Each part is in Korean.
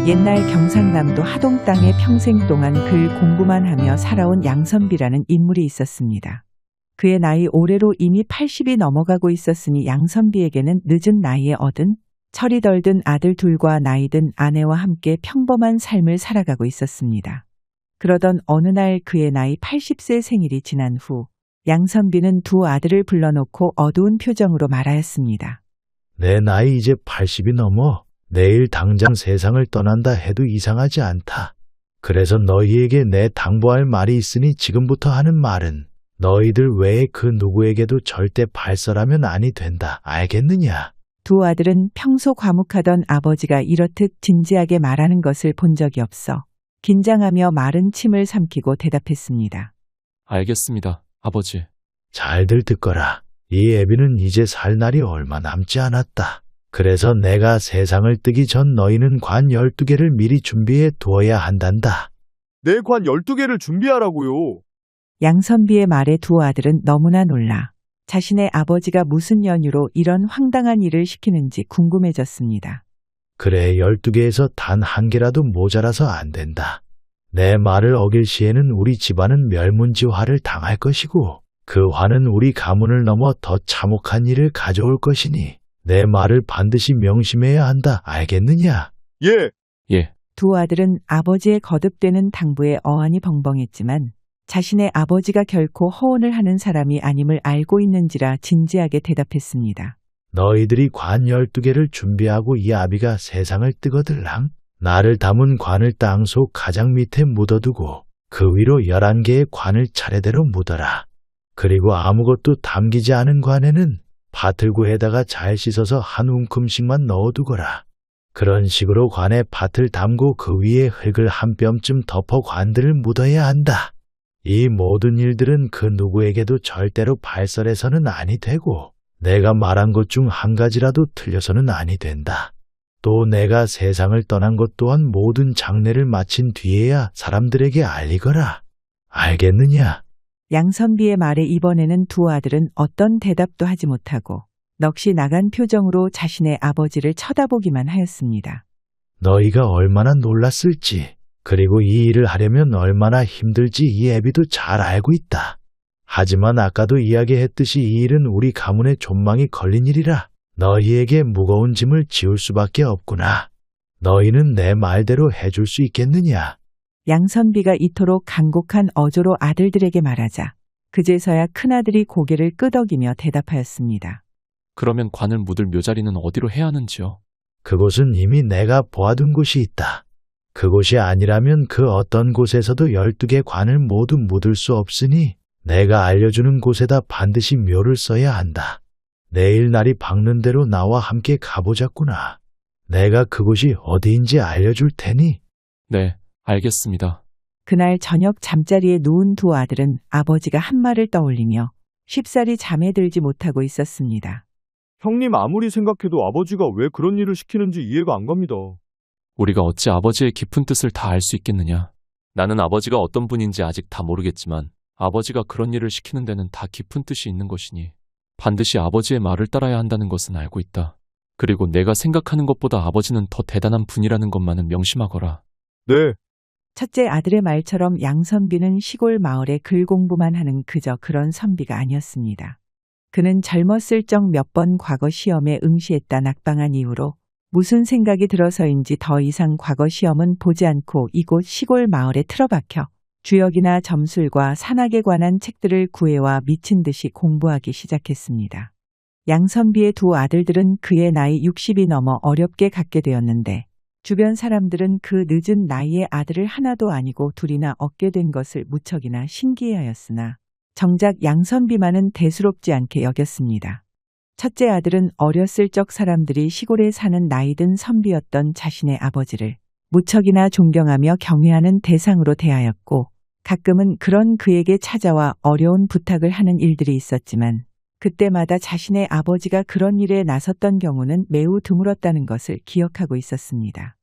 옛날 경상남도 하동 땅에 평생 동안 글 공부만 하며 살아온 양선비라는 인물이 있었습니다. 그의 나이 올해로 이미 80이 넘어가고 있었으니 양선비에게는 늦은 나이에 얻은 철이 덜 든 아들 둘과 나이 든 아내와 함께 평범한 삶을 살아가고 있었습니다. 그러던 어느 날 그의 나이 80세 생일이 지난 후 양선비는 두 아들을 불러놓고 어두운 표정으로 말하였습니다. 내 나이 이제 80이 넘어 내일 당장 세상을 떠난다 해도 이상하지 않다. 그래서 너희에게 내 당부할 말이 있으니 지금부터 하는 말은 너희들 외에 그 누구에게도 절대 발설하면 아니 된다. 알겠느냐? 두 아들은 평소 과묵하던 아버지가 이렇듯 진지하게 말하는 것을 본 적이 없어 긴장하며 마른 침을 삼키고 대답했습니다. 알겠습니다, 아버지. 잘들 듣거라. 이 애비는 이제 살 날이 얼마 남지 않았다. 그래서 내가 세상을 뜨기 전 너희는 관 12개를 미리 준비해 두어야 한단다. 내 관 12개를 준비하라고요. 양선비의 말에 두 아들은 너무나 놀라 자신의 아버지가 무슨 연유로 이런 황당한 일을 시키는지 궁금해졌습니다. 그래, 12개에서 단 한 개라도 모자라서 안 된다. 내 말을 어길 시에는 우리 집안은 멸문지화를 당할 것이고 그 화는 우리 가문을 넘어 더 참혹한 일을 가져올 것이니 내 말을 반드시 명심해야 한다. 알겠느냐? 예. 예. 두 아들은 아버지의 거듭되는 당부에 어안이 벙벙했지만 자신의 아버지가 결코 허언을 하는 사람이 아님을 알고 있는지라 진지하게 대답했습니다. 너희들이 관 12개를 준비하고 이 아비가 세상을 뜨거들랑 나를 담은 관을 땅속 가장 밑에 묻어두고 그 위로 11개의 관을 차례대로 묻어라. 그리고 아무것도 담기지 않은 관에는 밭을구에다가 잘 씻어서 한 움큼씩만 넣어두거라. 그런 식으로 관에 밭을 담고 그 위에 흙을 한 뼘쯤 덮어 관들을 묻어야 한다. 이 모든 일들은 그 누구에게도 절대로 발설해서는 아니 되고 내가 말한 것 중 한 가지라도 틀려서는 아니 된다. 또 내가 세상을 떠난 것 또한 모든 장례를 마친 뒤에야 사람들에게 알리거라. 알겠느냐? 양선비의 말에 이번에는 두 아들은 어떤 대답도 하지 못하고 넋이 나간 표정으로 자신의 아버지를 쳐다보기만 하였습니다. 너희가 얼마나 놀랐을지, 그리고 이 일을 하려면 얼마나 힘들지 이 애비도 잘 알고 있다. 하지만 아까도 이야기했듯이 이 일은 우리 가문의 존망이 걸린 일이라 너희에게 무거운 짐을 지울 수밖에 없구나. 너희는 내 말대로 해줄 수 있겠느냐? 양선비가 이토록 간곡한 어조로 아들들에게 말하자 그제서야 큰아들이 고개를 끄덕이며 대답하였습니다. 그러면 관을 묻을 묘자리는 어디로 해야 하는지요? 그곳은 이미 내가 보아둔 곳이 있다. 그곳이 아니라면 그 어떤 곳에서도 12개 관을 모두 묻을 수 없으니 내가 알려주는 곳에다 반드시 묘를 써야 한다. 내일 날이 밝는 대로 나와 함께 가보자꾸나. 내가 그곳이 어디인지 알려줄 테니. 네, 알겠습니다. 그날 저녁 잠자리에 누운 두 아들은 아버지가 한 말을 떠올리며 쉽사리 잠에 들지 못하고 있었습니다. 형님 아무리 생각해도 아버지가 왜 그런 일을 시키는지 이해가 안 갑니다. 우리가 어찌 아버지의 깊은 뜻을 다 알 수 있겠느냐? 나는 아버지가 어떤 분인지 아직 다 모르겠지만 아버지가 그런 일을 시키는 데는 다 깊은 뜻이 있는 것이니 반드시 아버지의 말을 따라야 한다는 것은 알고 있다. 그리고 내가 생각하는 것보다 아버지는 더 대단한 분이라는 것만은 명심하거라. 네. 첫째 아들의 말처럼 양선비는 시골 마을에 글 공부만 하는 그저 그런 선비가 아니었습니다. 그는 젊었을 적 몇 번 과거 시험에 응시했다 낙방한 이후로 무슨 생각이 들어서인지 더 이상 과거 시험은 보지 않고 이곳 시골 마을에 틀어박혀 주역이나 점술과 산악에 관한 책들을 구해와 미친 듯이 공부하기 시작했습니다. 양선비의 두 아들들은 그의 나이 60이 넘어 어렵게 갖게 되었는데 주변 사람들은 그 늦은 나이에 아들을 하나도 아니고 둘이나 얻게 된 것을 무척이나 신기해하였으나 정작 양선비만은 대수롭지 않게 여겼습니다. 첫째 아들은 어렸을 적 사람들이 시골에 사는 나이든 선비였던 자신의 아버지를 무척이나 존경하며 경외하는 대상으로 대하였고 가끔은 그런 그에게 찾아와 어려운 부탁을 하는 일들이 있었지만 그때마다 자신의 아버지가 그런 일에 나섰던 경우는 매우 드물었다는 것을 기억하고 있었습니다.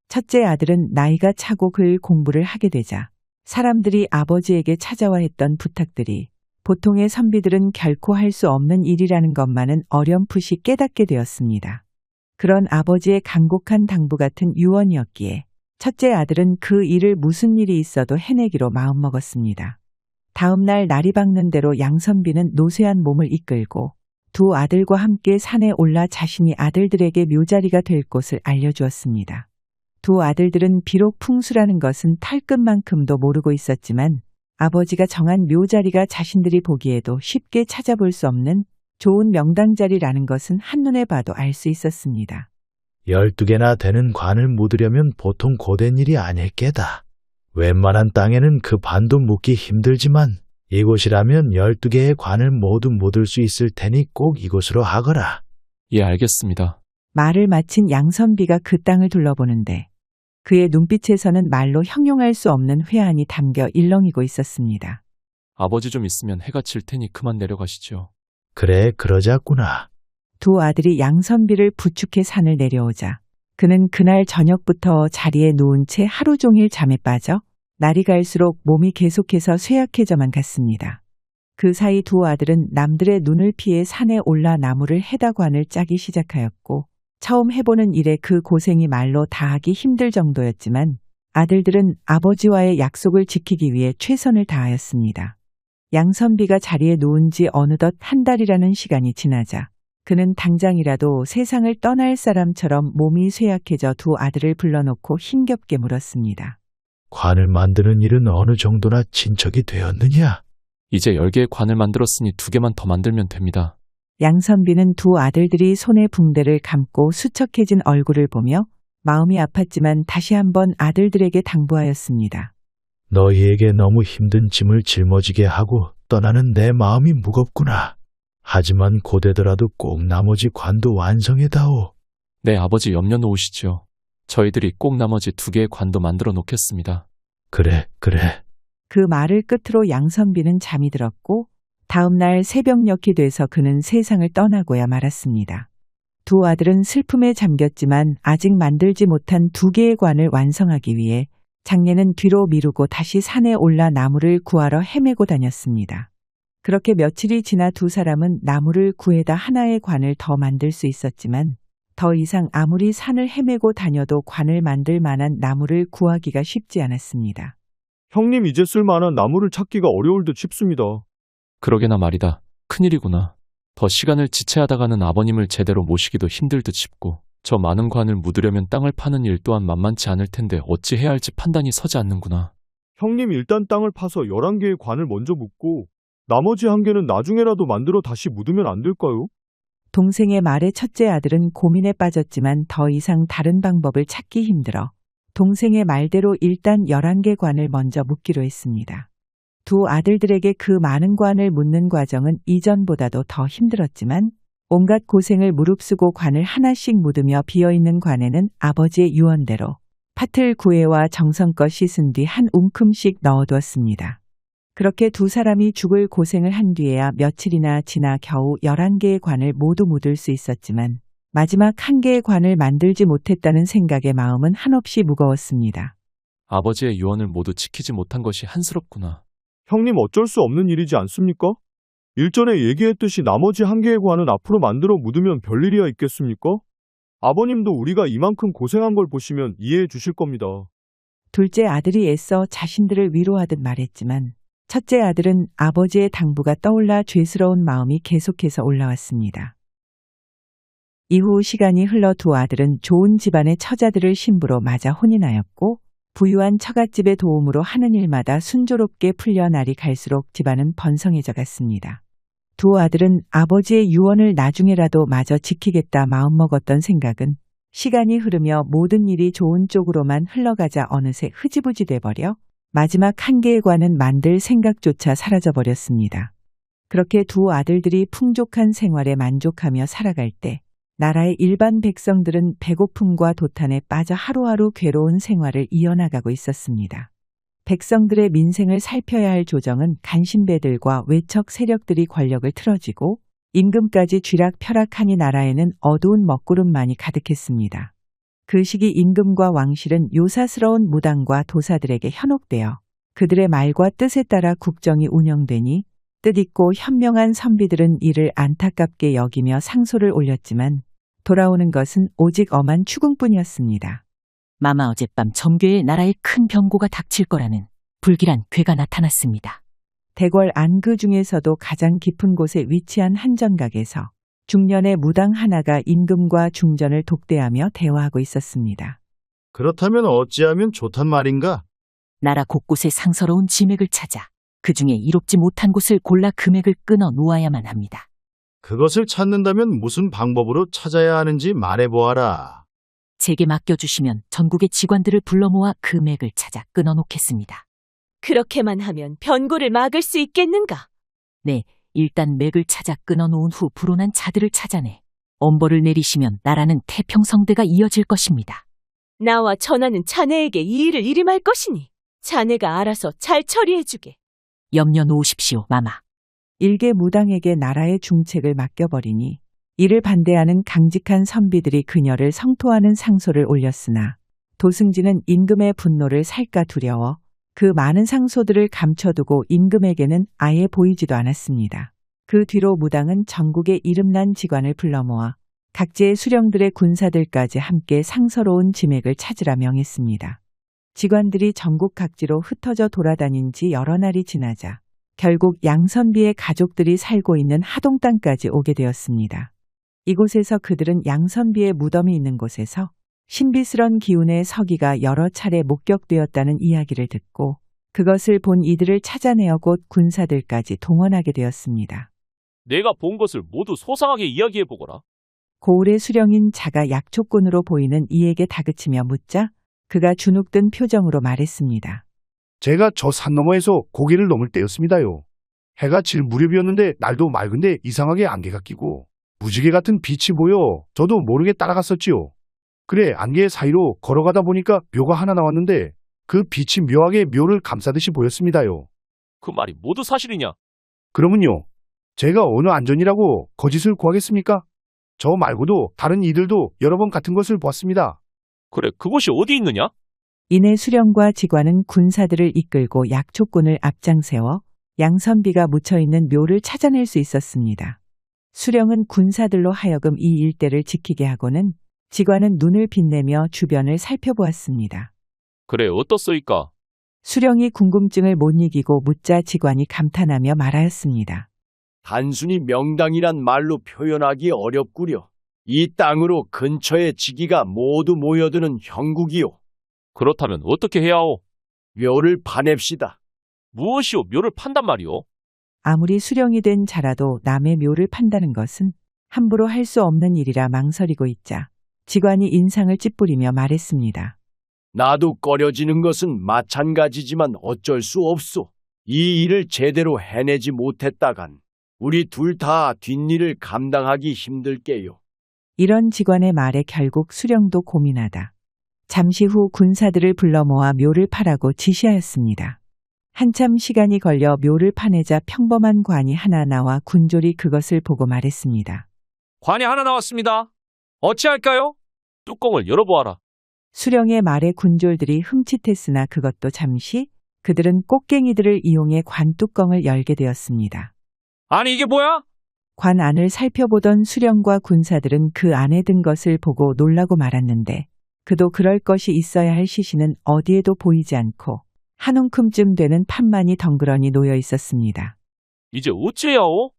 첫째 아들은 나이가 차고 글 공부를 하게 되자 사람들이 아버지에게 찾아와 했던 부탁들이 보통의 선비들은 결코 할 수 없는 일이라는 것만은 어렴풋이 깨닫게 되었습니다. 그런 아버지의 간곡한 당부 같은 유언이었기에 첫째 아들은 그 일을 무슨 일이 있어도 해내기로 마음먹었습니다. 다음 날 날이 밝는 대로 양선비는 노쇠한 몸을 이끌고 두 아들과 함께 산에 올라 자신이 아들들에게 묘자리가 될 곳을 알려주었습니다. 두 아들들은 비록 풍수라는 것은 탈끝만큼도 모르고 있었지만 아버지가 정한 묘자리가 자신들이 보기에도 쉽게 찾아볼 수 없는 좋은 명당자리라는 것은 한눈에 봐도 알 수 있었습니다. 12개나 되는 관을 묻으려면 보통 고된 일이 아닐 게다. 웬만한 땅에는 그 반도 묻기 힘들지만 이곳이라면 12개의 관을 모두 묻을 수 있을 테니 꼭 이곳으로 하거라. 예, 알겠습니다. 말을 마친 양선비가 그 땅을 둘러보는데 그의 눈빛에서는 말로 형용할 수 없는 회한이 담겨 일렁이고 있었습니다. 아버지 좀 있으면 해가 질 테니 그만 내려가시죠. 그래, 그러자꾸나. 두 아들이 양선비를 부축해 산을 내려오자 그는 그날 저녁부터 자리에 누운 채 하루 종일 잠에 빠져 날이 갈수록 몸이 계속해서 쇠약해져만 갔습니다. 그 사이 두 아들은 남들의 눈을 피해 산에 올라 나무를 해다 관을 짜기 시작하였고 처음 해보는 일에 그 고생이 말로 다하기 힘들 정도였지만 아들들은 아버지와의 약속을 지키기 위해 최선을 다하였습니다. 양선비가 자리에 누운 지 어느덧 한 달이라는 시간이 지나자 그는 당장이라도 세상을 떠날 사람처럼 몸이 쇠약해져 두 아들을 불러놓고 힘겹게 물었습니다. 관을 만드는 일은 어느 정도나 진척이 되었느냐? 이제 10개의 관을 만들었으니 2개만 더 만들면 됩니다. 양선비는 두 아들들이 손에 붕대를 감고 수척해진 얼굴을 보며 마음이 아팠지만 다시 한번 아들들에게 당부하였습니다. 너희에게 너무 힘든 짐을 짊어지게 하고 떠나는 내 마음이 무겁구나. 하지만 고되더라도 꼭 나머지 관도 완성해다오. 네, 아버지 염려 놓으시지요. 저희들이 꼭 나머지 2개의 관도 만들어 놓겠습니다. 그래. 그 말을 끝으로 양선비는 잠이 들었고 다음 날 새벽녘이 돼서 그는 세상을 떠나고야 말았습니다. 두 아들은 슬픔에 잠겼지만 아직 만들지 못한 2개의 관을 완성하기 위해 장례는 뒤로 미루고 다시 산에 올라 나무를 구하러 헤매고 다녔습니다. 그렇게 며칠이 지나 두 사람은 나무를 구해다 하나의 관을 더 만들 수 있었지만 더 이상 아무리 산을 헤매고 다녀도 관을 만들 만한 나무를 구하기가 쉽지 않았습니다. 형님 이제 쓸만한 나무를 찾기가 어려울 듯 싶습니다. 그러게나 말이다. 큰일이구나. 더 시간을 지체하다가는 아버님을 제대로 모시기도 힘들 듯 싶고 저 많은 관을 묻으려면 땅을 파는 일 또한 만만치 않을 텐데 어찌 해야 할지 판단이 서지 않는구나. 형님 일단 땅을 파서 11개의 관을 먼저 묻고 나머지 1개는 나중에라도 만들어 다시 묻으면 안 될까요? 동생의 말에 첫째 아들은 고민에 빠졌지만 더 이상 다른 방법을 찾기 힘들어 동생의 말대로 일단 11개 관을 먼저 묻기로 했습니다. 두 아들들에게 그 많은 관을 묻는 과정은 이전보다도 더 힘들었지만 온갖 고생을 무릅쓰고 관을 하나씩 묻으며 비어있는 관에는 아버지의 유언대로 파틀 구애와 정성껏 씻은 뒤 한 움큼씩 넣어두었습니다. 그렇게 두 사람이 죽을 고생을 한 뒤에야 며칠이나 지나 겨우 11개의 관을 모두 묻을 수 있었지만 마지막 1개의 관을 만들지 못했다는 생각에 마음은 한없이 무거웠습니다. 아버지의 유언을 모두 지키지 못한 것이 한스럽구나. 형님 어쩔 수 없는 일이지 않습니까? 일전에 얘기했듯이 나머지 1개의 관은 앞으로 만들어 묻으면 별일이야 있겠습니까? 아버님도 우리가 이만큼 고생한 걸 보시면 이해해 주실 겁니다. 둘째 아들이 애써 자신들을 위로하듯 말했지만 첫째 아들은 아버지의 당부가 떠올라 죄스러운 마음이 계속해서 올라왔습니다. 이후 시간이 흘러 두 아들은 좋은 집안의 처자들을 신부로 맞아 혼인하였고 부유한 처갓집의 도움으로 하는 일마다 순조롭게 풀려 날이 갈수록 집안은 번성해져 갔습니다. 두 아들은 아버지의 유언을 나중에라도 마저 지키겠다 마음먹었던 생각은 시간이 흐르며 모든 일이 좋은 쪽으로만 흘러가자 어느새 흐지부지 돼버려 마지막 1개의 관은 만들 생각조차 사라져버렸습니다. 그렇게 두 아들들이 풍족한 생활에 만족하며 살아갈 때 나라의 일반 백성들은 배고픔과 도탄에 빠져 하루하루 괴로운 생활을 이어나가고 있었습니다. 백성들의 민생을 살펴야 할 조정은 간신배들과 외척 세력들이 권력을 틀어쥐고 임금까지 쥐락펴락하니 나라에는 어두운 먹구름만이 가득했습니다. 그 시기 임금과 왕실은 요사스러운 무당과 도사들에게 현혹되어 그들의 말과 뜻에 따라 국정이 운영되니 뜻있고 현명한 선비들은 이를 안타깝게 여기며 상소를 올렸지만 돌아오는 것은 오직 엄한 추궁뿐이었습니다. 마마 어젯밤 점괘에 나라에 큰 병고가 닥칠 거라는 불길한 괴가 나타났습니다. 대궐 안그 중에서도 가장 깊은 곳에 위치한 한정각에서 중년의 무당 하나가 임금과 중전을 독대하며 대화하고 있었습니다. 그렇다면 어찌하면 좋단 말인가? 나라 곳곳에 상서로운 지맥을 찾아 그 중에 이롭지 못한 곳을 골라 금액을 끊어 놓아야만 합니다. 그것을 찾는다면 무슨 방법으로 찾아야 하는지 말해보아라. 제게 맡겨주시면 전국의 직관들을 불러 모아 금액을 찾아 끊어 놓겠습니다. 그렇게만 하면 변고를 막을 수 있겠는가? 네, 일단 맥을 찾아 끊어 놓은 후 불온한 자들을 찾아내 엄벌을 내리시면 나라는 태평성대가 이어질 것입니다. 나와 전하는 자네에게 이 일을 일임할 것이니 자네가 알아서 잘 처리해주게. 염려 놓으십시오, 마마. 일개 무당에게 나라의 중책을 맡겨버리니 이를 반대하는 강직한 선비들이 그녀를 성토하는 상소를 올렸으나 도승지는 임금의 분노를 살까 두려워 그 많은 상소들을 감춰두고 임금에게는 아예 보이지도 않았습니다. 그 뒤로 무당은 전국의 이름난 직관을 불러 모아 각지의 수령들의 군사들까지 함께 상서로운 지맥을 찾으라 명했습니다. 직관들이 전국 각지로 흩어져 돌아다닌 지 여러 날이 지나자 결국 양선비의 가족들이 살고 있는 하동 땅까지 오게 되었습니다. 이곳에서 그들은 양선비의 무덤이 있는 곳에서 신비스런 기운의 서기가 여러 차례 목격되었다는 이야기를 듣고 그것을 본 이들을 찾아내어 곧 군사들까지 동원하게 되었습니다. 내가 본 것을 모두 소상하게 이야기해보거라. 고을의 수령인 자가 약초꾼으로 보이는 이에게 다그치며 묻자 그가 주눅든 표정으로 말했습니다. 제가 저 산 너머에서 고개를 넘을 때였습니다요. 해가 질 무렵이었는데 날도 맑은데 이상하게 안개가 끼고 무지개 같은 빛이 보여 저도 모르게 따라갔었지요. 그래 안개 사이로 걸어가다 보니까 묘가 하나 나왔는데 그 빛이 묘하게 묘를 감싸듯이 보였습니다요. 그 말이 모두 사실이냐? 그러면요. 제가 어느 안전이라고 거짓을 구하겠습니까? 저 말고도 다른 이들도 여러 번 같은 것을 보았습니다. 그래, 그곳이 어디 있느냐? 이내 수령과 직관은 군사들을 이끌고 약초꾼을 앞장세워 양선비가 묻혀있는 묘를 찾아낼 수 있었습니다. 수령은 군사들로 하여금 이 일대를 지키게 하고는 직관은 눈을 빛내며 주변을 살펴보았습니다. 그래, 어떻소이까? 수령이 궁금증을 못 이기고 묻자 직관이 감탄하며 말하였습니다. 단순히 명당이란 말로 표현하기 어렵구려. 이 땅으로 근처의 지기가 모두 모여드는 형국이요. 그렇다면 어떻게 해야 하오? 묘를 파냅시다. 무엇이오 묘를 판단 말이오? 아무리 수령이 된 자라도 남의 묘를 판다는 것은 함부로 할 수 없는 일이라 망설이고 있자 직관이 인상을 찌푸리며 말했습니다. 나도 꺼려지는 것은 마찬가지지만 어쩔 수 없소. 이 일을 제대로 해내지 못했다간 우리 둘 다 뒷일을 감당하기 힘들게요. 이런 직관의 말에 결국 수령도 고민하다 잠시 후 군사들을 불러 모아 묘를 파라고 지시하였습니다. 한참 시간이 걸려 묘를 파내자 평범한 관이 하나 나와 군졸이 그것을 보고 말했습니다. 관이 하나 나왔습니다. 어찌할까요? 뚜껑을 열어보아라. 수령의 말에 군졸들이 흠칫했으나 그것도 잠시 그들은 꽃갱이들을 이용해 관 뚜껑을 열게 되었습니다. 아니 이게 뭐야? 관 안을 살펴보던 수령과 군사들은 그 안에 든 것을 보고 놀라고 말았는데 그도 그럴 것이 있어야 할 시신은 어디에도 보이지 않고 한 움큼쯤 되는 판만이 덩그러니 놓여 있었습니다. 이제 어찌해야 하오?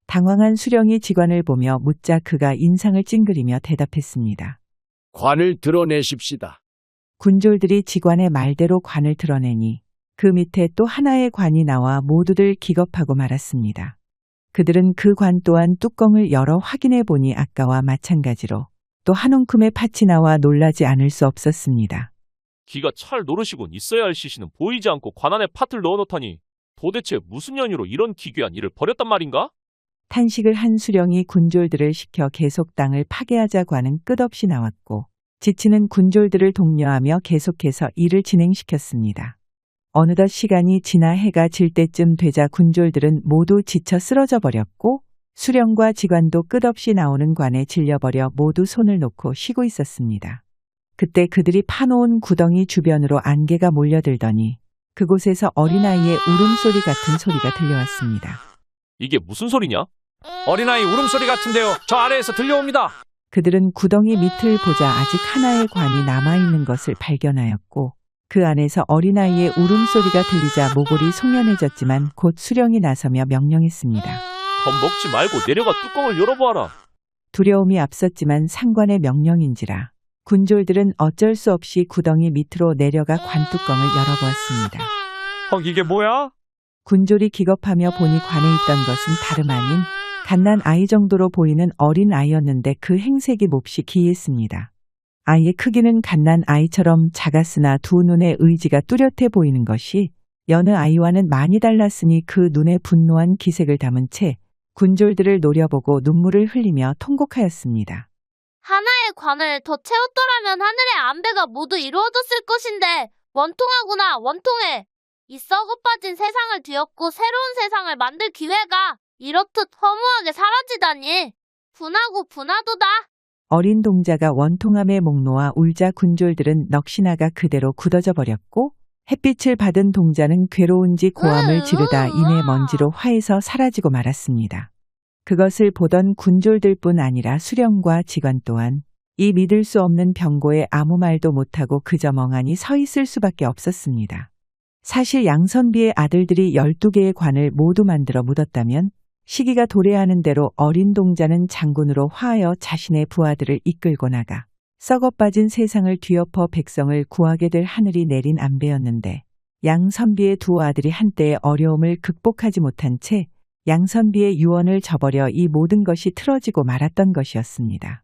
당황한 수령이 직관을 보며 묻자 그가 인상을 찡그리며 대답했습니다. 관을 드러내십시다. 군졸들이 직관의 말대로 관을 드러내니 그 밑에 또 하나의 관이 나와 모두들 기겁하고 말았습니다. 그들은 그 관 또한 뚜껑을 열어 확인해 보니 아까와 마찬가지로 또 한 움큼의 팥이 나와 놀라지 않을 수 없었습니다. 기가 찰 노릇이군. 있어야 할 시신은 보이지 않고 관 안에 팥을 넣어놓다니 도대체 무슨 연유로 이런 기괴한 일을 벌였단 말인가? 탄식을 한 수령이 군졸들을 시켜 계속 땅을 파괴하자고 하는 끝없이 나왔고 지치는 군졸들을 독려하며 계속해서 일을 진행시켰습니다. 어느덧 시간이 지나 해가 질 때쯤 되자 군졸들은 모두 지쳐 쓰러져 버렸고 수령과 직관도 끝없이 나오는 관에 질려버려 모두 손을 놓고 쉬고 있었습니다. 그때 그들이 파놓은 구덩이 주변으로 안개가 몰려들더니 그곳에서 어린아이의 울음소리 같은 소리가 들려왔습니다. 이게 무슨 소리냐? 어린아이 울음소리 같은데요. 저 아래에서 들려옵니다. 그들은 구덩이 밑을 보자 아직 하나의 관이 남아있는 것을 발견하였고 그 안에서 어린아이의 울음소리가 들리자 모골이 송연해졌지만 곧 수령이 나서며 명령했습니다. 겁먹지 말고 내려가 뚜껑을 열어보아라. 두려움이 앞섰지만 상관의 명령인지라 군졸들은 어쩔 수 없이 구덩이 밑으로 내려가 관뚜껑을 열어보았습니다. 이게 뭐야? 군졸이 기겁하며 보니 관에 있던 것은 다름 아닌 갓난 아이 정도로 보이는 어린 아이였는데 그 행색이 몹시 기이했습니다. 아이의 크기는 갓난 아이처럼 작았으나 두 눈의 의지가 뚜렷해 보이는 것이 여느 아이와는 많이 달랐으니 그 눈에 분노한 기색을 담은 채 군졸들을 노려보고 눈물을 흘리며 통곡하였습니다. 하나의 관을 더 채웠더라면 하늘의 안배가 모두 이루어졌을 것인데 원통하구나 원통해. 이 썩어빠진 세상을 뒤엎고 새로운 세상을 만들 기회가 이렇듯 허무하게 사라지다니. 분하고 분하도다. 어린 동자가 원통함에 목 놓아 울자 군졸들은 넋이나가 그대로 굳어져 버렸고 햇빛을 받은 동자는 괴로운지 고함을 지르다 이내 먼지로 화해서 사라지고 말았습니다. 그것을 보던 군졸들뿐 아니라 수령과 직원 또한 이 믿을 수 없는 병고에 아무 말도 못하고 그저 멍하니 서 있을 수밖에 없었습니다. 사실 양선비의 아들들이 12개의 관을 모두 만들어 묻었다면 시기가 도래하는 대로 어린 동자는 장군으로 화하여 자신의 부하들을 이끌고 나가 썩어빠진 세상을 뒤엎어 백성을 구하게 될 하늘이 내린 안배였는데 양선비의 두 아들이 한때의 어려움을 극복하지 못한 채 양선비의 유언을 저버려 이 모든 것이 틀어지고 말았던 것이었습니다.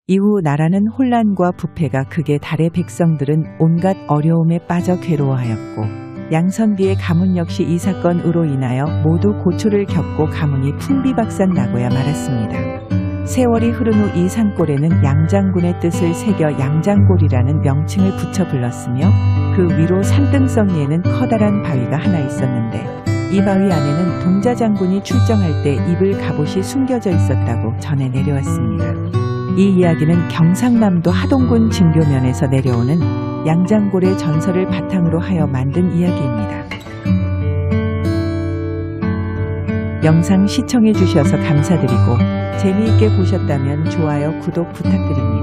이후 나라는 혼란과 부패가 극에 달해 백성들은 온갖 어려움에 빠져 괴로워하였고 양선비의 가문 역시 이 사건으로 인하여 모두 고초를 겪고 가문이 풍비박산나고야 말았습니다. 세월이 흐른 후 이 산골에는 양장군의 뜻을 새겨 양장골이라는 명칭을 붙여 불렀으며 그 위로 산등성이에는 커다란 바위가 하나 있었는데 이 바위 안에는 동자 장군이 출정할 때 입을 갑옷이 숨겨져 있었다고 전해 내려왔습니다. 이 이야기는 경상남도 하동군 진교면에서 내려오는 양장골의 전설을 바탕으로 하여 만든 이야기입니다. 영상 시청해 주셔서 감사드리고 재미있게 보셨다면 좋아요, 구독 부탁드립니다.